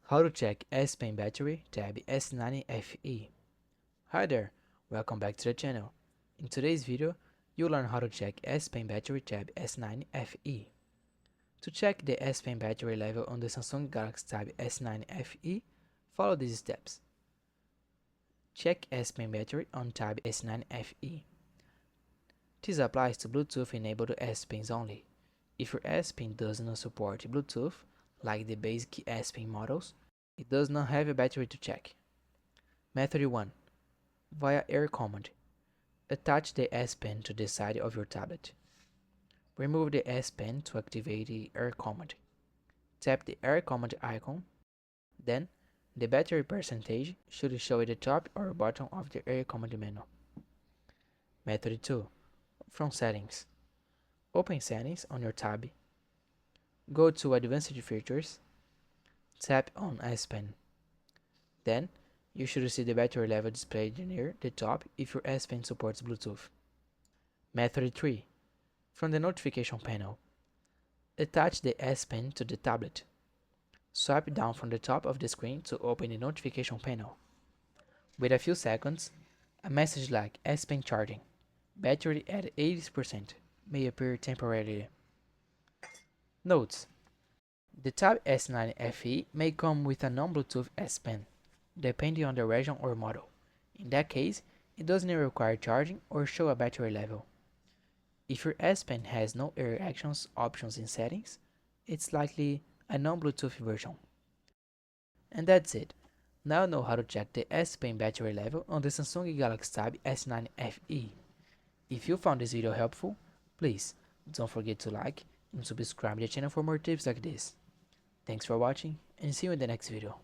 How to check S Pen battery tab S90FE. Hi there, welcome back to the channel. In today's video, you'll learn how to check S Pen battery tab S90FE. To check the S Pen battery level on the Samsung Galaxy Tab S9FE, follow these steps. Check S Pen battery on Tab S9FE. This applies to Bluetooth enabled S Pens only. If your S Pen does not support Bluetooth, like the basic S Pen models, it does not have a battery to check. Method 1. Via air command. Attach the S Pen to the side of your tablet. Remove the S Pen to activate the air command. Tap the air command icon. Then, the battery percentage should show at the top or bottom of the air command menu. Method 2. From Settings. Open Settings on your tab. Go to Advanced Features. Tap on S Pen. Then, you should see the battery level displayed near the top if your S Pen supports Bluetooth. Method 3. From the notification panel. Attach the S Pen to the tablet. Swipe down from the top of the screen to open the notification panel. Wait a few seconds. A message like S Pen charging, battery at 80% may appear temporarily. Notes: the Tab S9FE may come with a non-Bluetooth S Pen, depending on the region or model. In that case, it doesn't require charging or show a battery level. If your S Pen has no air actions options in settings, it's likely a non-Bluetooth version. And that's it. Now you know how to check the S Pen battery level on the Samsung Galaxy Tab S9FE. If you found this video helpful, please don't forget to like and subscribe to the channel for more tips like this. Thanks for watching and see you in the next video.